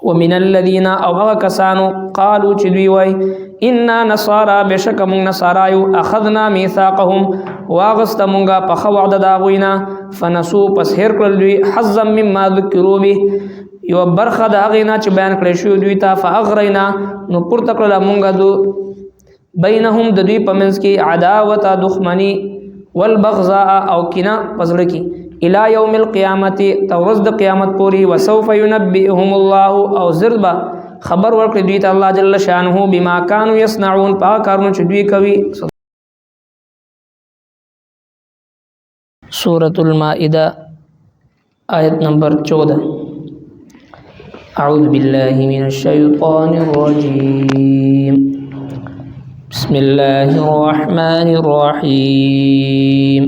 ومن الذين او هغه کسانو قالو چې دوی وای انا نصارى بشک مونږ نصارایو اخذنا میثاقهم واغست مونږه په خو وعده دا غوینا فنسو پس هر کړل دوی حظا مما ذکروا به یو برخه دا غینا چې بیان کړی شو دوی ته فاغرینا نو پورته کړل مونږه دو بینهم د دوی په منځ کې عداوت دښمنی والبغضاء او کینه پزړه کې الى يوم القيامه تورز د قیامت پوری وسوف ينبئهم الله او زربا خبر ورکړي دوی ته الله جل شانه بما كانوا يصنعون پاک کارونه چې دوی کوي. سورة المائدة آیت نمبر 14. اعوذ بالله من الشيطان الرجيم بسم الله الرحمن الرحيم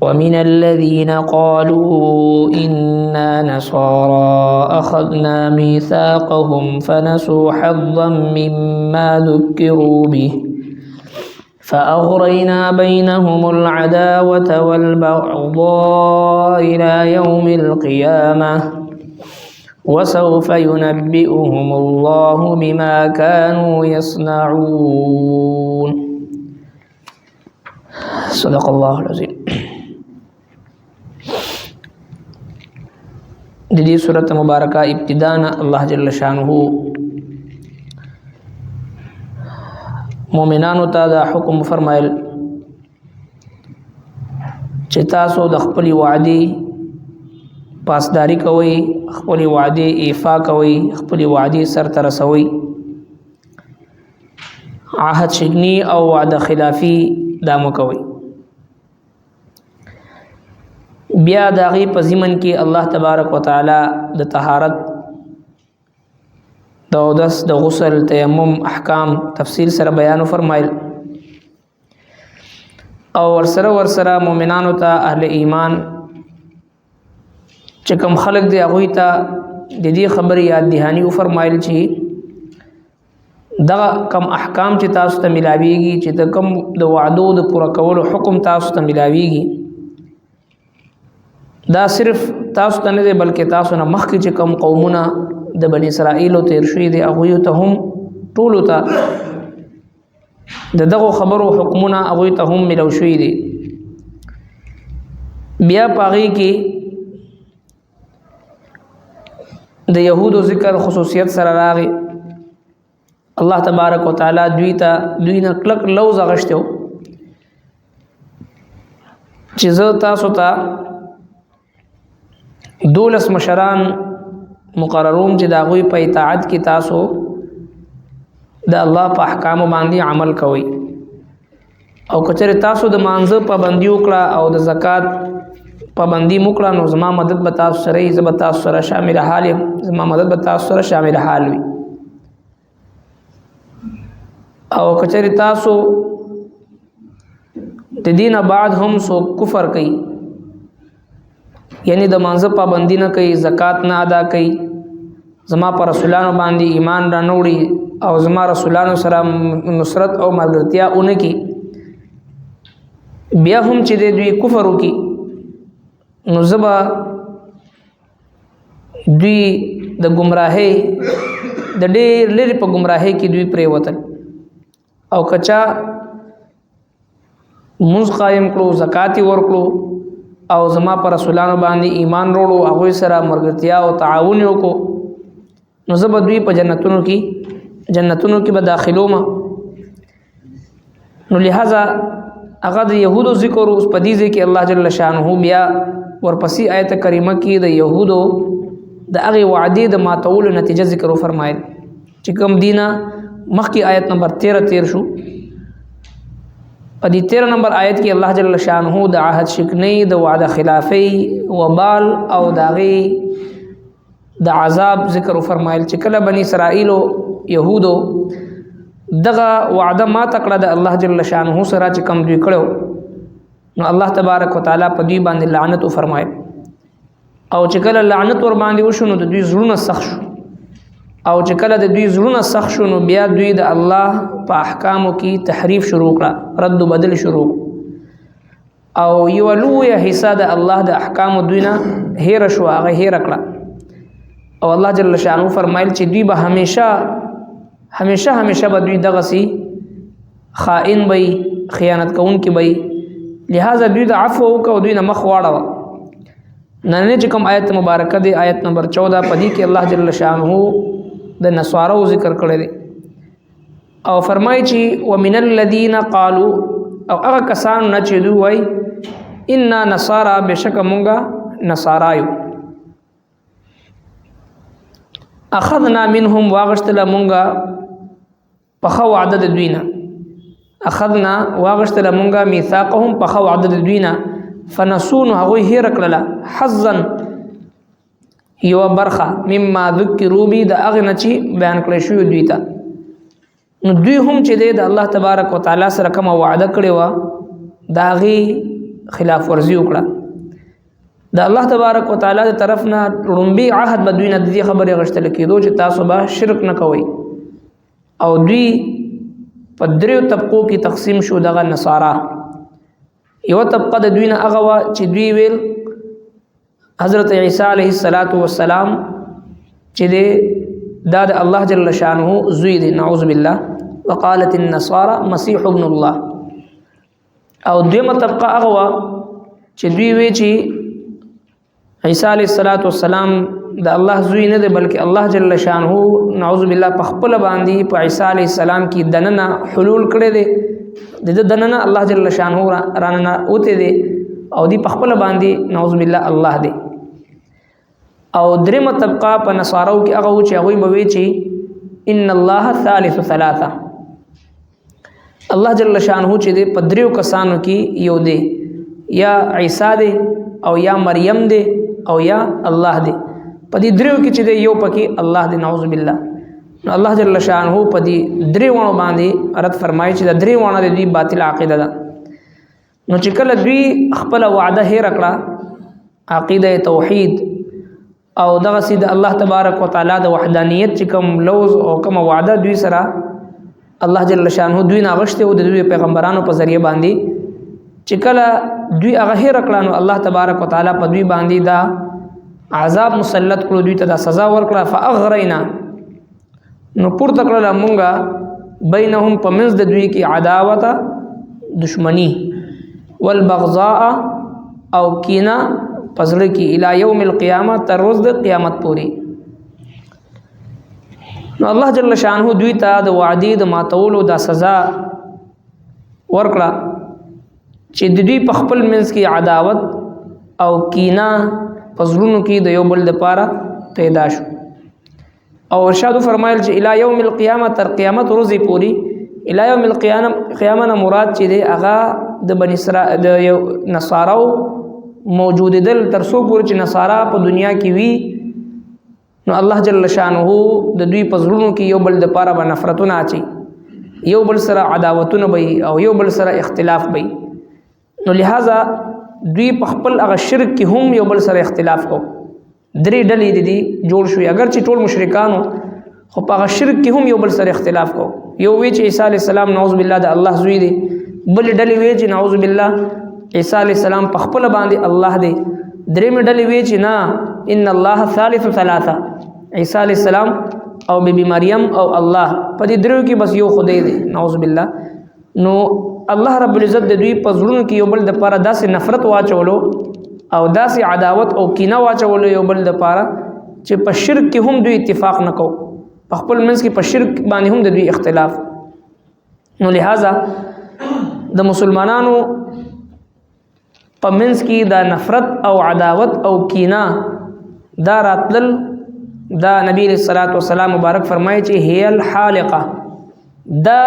ومن الذين قالوا إنا نصارى أخذنا ميثاقهم فنسوا حظا مما ذكروا به فأغرينا بينهم العداوة والبغضاء إلى يوم القيامة وسوف ينبئهم الله بما كانوا يصنعون. صدق الله العظيم. د دې سورۃ مبارکه ابتداء الله جل شانه مؤمنانو ته دا حکم فرمایل چې تاسو د خپل وعده پاسداری کوئ، خپل وعده ایفا کوئ، خپل وعده سرته رسوئ، عهد شکنی او وعده خلافی دا مه کوئ. بیا داغي په ضمن کې الله تبارک وتعالى د طهارت، د اودس، د غسل، تیمم احکام تفصیل سره بیان فرمایل او ورسره مؤمنانو ته اهل ایمان چې کوم خلق دی هغه ته د دې خبرې یاد دهانی فرمایل چې دا کم احکام چې تاسو ته ملاويږي، چې د کم د وعدو د پوره کولو حکم تاسو ته ملاويږي، دا صرف تاسو ته نه دی بلکې تاسو نه مخکې چې کوم قومونه د بنی اسرائیل تیر شوي دي هغوی ته هم ټولو ته د دغو خبرو حکمونه هغوی ته هم ملو شوي دي. بیا په هغې کې د یهودو ذکر خصوصیت سره راغی. الله تبارک وتعالی دوی نه کلک لوز اغشتی و چې زه تاسو ته 12 مشران مقرروم چې د هغوی په اطاعت کې تاسو د الله په احکامو باندې عمل کوئ، او که چېرې تاسو د مانځه پابندي وکړه او د زکات پابندي وکړه نو زما مدد به تاسو سره وي، زه به تاسو سره شامل حال یم، زما مدد به تاسو سره شامل حال وي. او که چېرې تاسو د دې نه بعد هم څوک کفر کوي، یعنی د مانځه پابندي نه کوي، زکات نه ادا کوي، زما پر رسولانو باندې ایمان را نوړي او زما رسولانو سره نصرت او ملګرتیا اونه کی، بیا هم چې دوی کفر وکي نو زبا دوی د گمراهۍ د ډېر لري په گمراهۍ کې دوی پرې وتل، او کچا منځ قائم کړو، زکات ورکړو او زما پر رسولانو باندې ایمان وروړو، هغه سره مرګتیا او تعاون وکړو، نو زه به دوی په جنتونو کې به داخلو ما. نو لہذا هغه د يهودو ذکر اوس په دې کې الله جل شانه بیا ورپسې آیت کریمه کې د يهودو د هغه وعده د ماتولو نتیجه ذکر فرمایل چې کوم دینه مخکې آیت نمبر 13 تیر شو. په دې 13 نمبر آیت کې الله جل شانه د عهد شکنی، د وعده خلافی، وبال او داغي د عذاب ذکر فرمایل چې کله بنی اسرائیل او يهودو دغه وعده ما تکړه د الله جل شانه سره چې کوم دوی کړو، نو الله تبارک وتعالى په دوی باندې لعنت فرمایل، او چې کله لعنت ور باندې وشو نو د دوی زړونه سخت شو، او چې کله د دوی زړونه سخت شو نو بیا دوی د الله په احکامو کې تحریف شروع کړه، رد و بدل شروع، او یو لویه حصہ د الله د احکامو دوی نه هیر شو، هغه هیر کړه، او الله جل شانه فرمایل چې دوی به همیشه به دوی دغه سي خائن وي خیانت کوونکي وي لہذا دوی د عفو وکړو دوی نه مخ واړو نن چې کوم آیت مبارکه دی آیت نمبر 14 پدې کې الله جل شانه د نصارو ذکر کړی دی او فرمایي چې ومن الذين قالوا او هغه کسان نه چې دوی وای ان نصارا بشک مونږه نصارایو اخذنا منهم واغشتل مونږه په خو عدد دوینا اخذنا واغشتل مونږه میثاقهم په خو عدد دوینا فنسون هغه هیر کړل حظا یو برخه مما ذکروا به د اغنه چې بیان کړی شو دوی ته نو دوی هم چې د الله تبارک وتعالى سره کوم وعده کړی و داغي خلاف ورزي وکړه د الله تبارک وتعالى د طرفنا لومبي عهد بدوینه د دې خبره غشتل کېدو چې تاسو به شرک نه کوئ او دوی په دریو طبقو کې تقسیم شو دغه نصارا یو طبقه د دوی نه هغه چې دوی ویل حضرت عیسی علیه السلام چې د الله جل شانه زوی دی نعوذ بالله وقالت النصارى مسيح ابن الله او دیمه طبقه هغه چې دوی وی چې عیسی علیه السلام د الله زوی نه دی بلکې الله جل شانه نعوذ بالله په خپل باندې په عیسی علیه السلام کې دننه حلول کړی دی د دننه الله جل شانه رانه اوته دی او دی په خپل باندې نعوذ بالله الله دی او درېمه طبقه په نصارو کې هغه چې هغه به چې ان الله ثالث ثلاثه الله جل شانه چې دی په دریو کسانو کې یو دی یا عیسی دی او یا مریم دی او یا الله دی په دې دریو کې چې دی یو پکې الله دی نعوذ بالله نو الله جل شانه په دې دریو باندې رد فرمایي چې د دریو د دوی باطل عقیده ده نو چې کله دوی خپل وعده هیر کړه عقیده توحید او دغه سید الله تبارک وتعالى د وحدانیت چې کوم لوز او کوم وعده دوی سره الله جل شانه دوی ناغشته او د دوی پیغمبرانو په ذریعہ باندې چې کله دوی هغه هیر کړه نو الله تبارک وتعالى په دوی باندې دا عذاب مسلط کړو دوی ته دا سزا ورکړه فاغرینا نو پورته کړل مونږه بینهم په منځ د دوی کې عداوت دشمنی والبغضاء او کینا پزړه کې الی یوم القیامه تر ورځ د قیامت پورې نو الله جل شانه دوی ته د وعده د ماتولو د سزا ورکړه چې د دوی په خپل منځ کې عداوت او کینا پزړونو کې د یو بل لپاره پیدا شو او ارشاد فرمایل چې الی یوم القیامه تر قیامت ورځې پورې الی یوم القیامه نه مراد چې دی هغه د بنی اسرائیل د نصاراو موجود دل تر څو پورې چې نصارا په دنیا کې وي نو الله جل شانه د دوی پزړونو کې یو بل لپاره به نفرتونه اچي یو بل سره عداوتونه وي او یو بل سره اختلاف وي نو لہذا دوی په خپل هغه شرک کې هم یو بل سره اختلاف کو درې ډلې دي جوړ شوې اگر چې ټول مشرکانو خو په هغه شرک کې هم یو بل سره اختلاف کو یو وی چې عیسی علی السلام نعوذ بالله د الله زوی دی بل ډلې وی چې نعوذ بالله عیسی علی السلام په خپل باندې الله دی درې ډلې وی چې نه ان الله ثالث ثلاثه عیسی علی السلام او بیبي مریم او الله په دې درو کې بس یو خدای دی نعوذ بالله نو الله رب العزت د دوی په زړونو کې یو بل د پاره داسې نفرت واچولو او داسې عداوت او کینه واچولو یو بل د پاره چې په شرک کې هم دوی اتفاق نکو په خپل منځ کې په شرک باندې هم د دوی اختلاف نو لہذا د مسلمانانو په منځ کې دا نفرت او عداوت او کینه دا راتلل دا نبی صلی الله علیه وسلم مبارک فرمایي چې هي الحالقه دا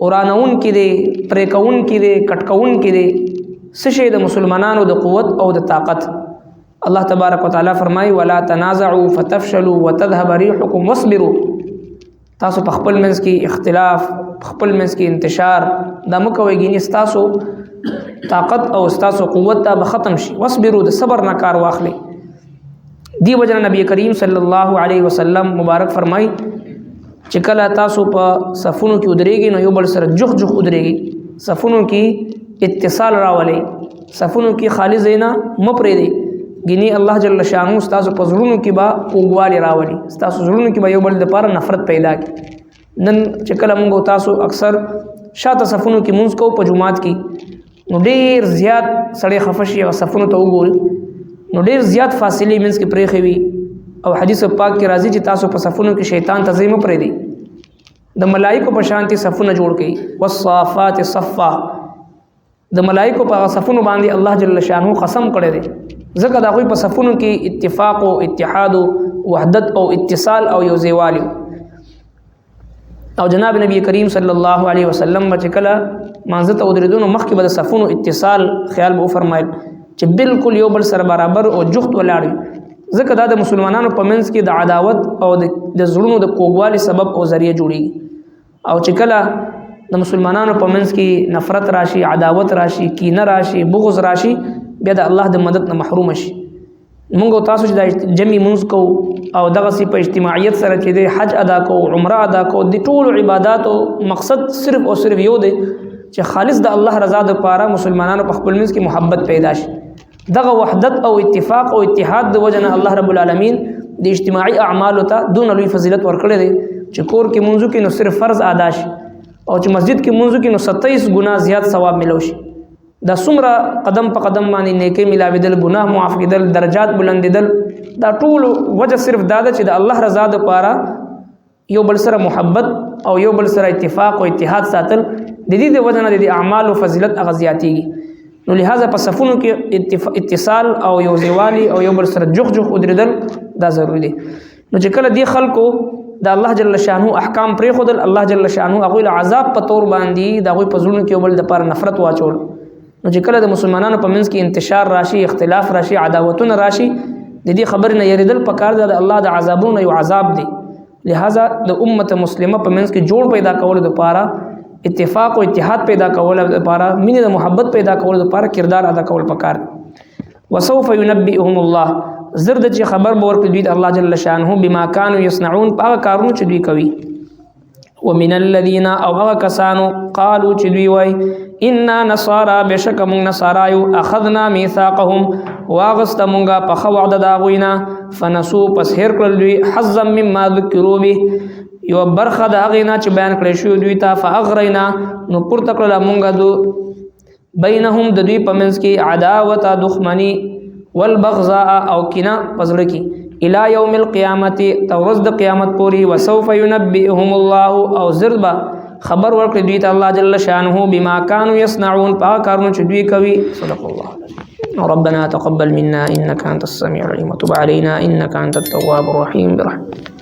اورانون کې دي پریکون کې دي کټکون کې دي سشي د مسلمانانو د قوت او د طاقت الله تبارک وتعالى فرمایي ولا تنازعوا فتفشلوا وتذهب ريحكم واصبروا تاسو په خپل منځ کې اختلاف خپل منځ کې انتشار دا مکوئ ګینه تاسو طاقت او تاسو قوت ته ختم شي واصبروا د صبر نه کار واخلي دی وجه نبی کریم صلی الله علیه وسلم مبارک فرمایي چې کله تاسو په صفونو کې ودرېږئ نو یو بل سره جوخ ودرېږئ صفونو کې اتصال راولئ صفونو کې خالي زینا مپرې دی ګینی الله جل شانو تاسو په زړونو کې با اوګوالي راولي تاسو زړونو کې به یو بل د پاره نفرت پیدا کی نن چې کله موږ تاسو اکثر شاته صفونو کې مونږ کو په جمعات کې نو ډیر زیات سړی خفشي او صفونو ته وګوري نو ډیر زیات فاصله مینس کې پرې خوي او حدیث پاک کې راځي چې تاسو په صفونو کې شیطان تزیم پرې دی د ملائکو په شانتي صفونه جوړ کړي والصافات صفا د ملائکو په صفونو باندې الله جل شانو قسم کړی دی ځکه دا غوي په صفونو کې اتفاق او اتحاد او وحدت او اتصال او یو ځایوالي او جناب نبی کریم صلی الله علیه وسلم چې کله مانځه ته ودرېدو نو مخکې به د صفونو اتصال خیال به فرمایل چې بالکل یو بل سره برابر او جخت ولاړ ځکه دا د مسلمانانو په منځ کې د عداوت او د زړونو د کوګوالي سبب او ذریعہ جوړیږي او چې کله د مسلمانانو په منځ کې نفرت راشي عداوت راشي کینه راشي بغض راشي بیا د الله د مدد نه محروم شي موږ تاسو چې د جمعي منځ کو او دغه سي په اجتماعیت سره چې د حج ادا کو عمره ادا کو د ټول عبادت او مقصد صرف او صرف یو دی چې خالص د الله رضا د پاره مسلمانانو په خپل منځ کې محبت پیدا شي دغه وحدت او اتفاق او اتحاد د وجنه الله رب العالمین د اجتماعي اعمال ته دون لوی فضیلت ورکړي دي چې کور کې منځو کې نو صرف فرض ادا شي او چې مسجد کې منځو کې نو 27 ګنا زیات ثواب ملو شي دا څومره قدم په قدم باندې نیکی ملاویدل ګناه معاف کېدل درجات بلندیدل دا ټول وجه صرف دا ده چې د الله رضا د پاره یو بل سره محبت او یو بل سره اتفاق او اتحاد ساتل د دې د وجه نه د اعمال او فضیلت اغزیاتیږي نو لہذا په صفونو کې اتصال او یو ځایوالي او یو بل سره جخ ودرېدل دا ضروری دی نو چې کله دی خلکو د الله جل شانو احکام پرې خودل الله جل شانو هغه عذاب په تور باندې دا غوي په زړونو کې یو بل د پاره نفرت واچول نو چې کله د مسلمانانو په منځ کې انتشار راشي اختلاف راشي عداوتونه راشي د دې خبر نه یریدل پکار د الله د عذابونو یو عذاب دی لہذا د امت مسلمه په منځ کې جوړ پیدا کول د پاره اتفاق او اتحاد پیدا کول د پاره مینه د محبت پیدا کول د پاره کردار ادا کول پکار وسوف ينبئهم الله زرد چې خبر به ورکړي دوی الله جل شانه بما كانوا يصنعون په کارونو چې دوی کوي ومن الذين او هغه کسانو قالوا چې دوی وای انا نصارى بشک مون نصارایو اخذنا ميثاقهم واغست مونږه په خو وعده دا غوینا فنسو پس هر کړل دوی حظا مما ذکروا به یو برخه د هغه نه چې بیان کړی شو دوی ته فاغرینا نو پورته کړل مونږه دو بینهم د دوی په منځ کې عداوت دښمنی والبغضاء او کینه پزړه کې الى يوم القيامه تورز د قیامت پوری وسوف ينبئهم الله او زربا خبر ورکړي دوی ته الله جل شانه بما كانوا يصنعون په کارونو چې دوی کوي صدق الله ربنا تقبل منا انك انت السميع العليم وتب علينا انك انت التواب الرحيم برحمتك